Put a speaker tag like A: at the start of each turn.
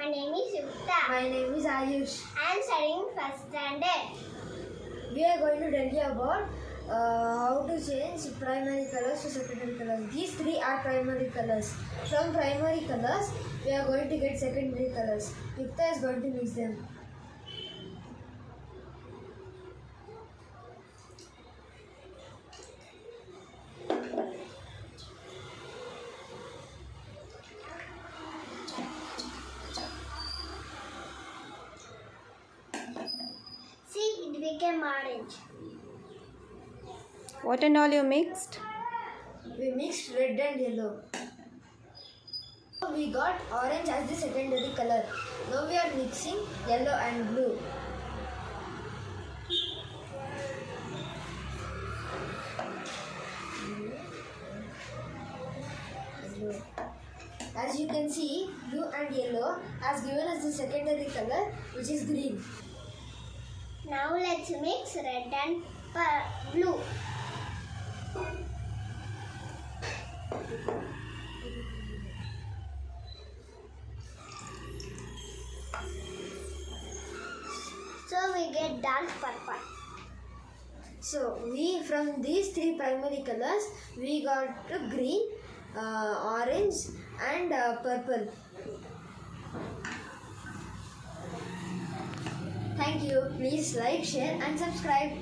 A: My name is Yukta.
B: My name is Ayush.
A: I am studying first standard.
B: We are going to tell you about how to change primary colors to secondary colors. These three are primary colors. From primary colors, we are going to get secondary colors. Yukta is going to mix them.
A: See, it became orange.
C: What and all you mixed?
B: We mixed red and yellow. We got orange as the secondary color. Now we are mixing yellow and blue. As you can see, blue and yellow has given us the secondary color, which is green.
A: Now let's mix red and blue. So we get dark purple.
B: So from these three primary colors, we got green, orange and purple. Thank you. Please like, share and subscribe.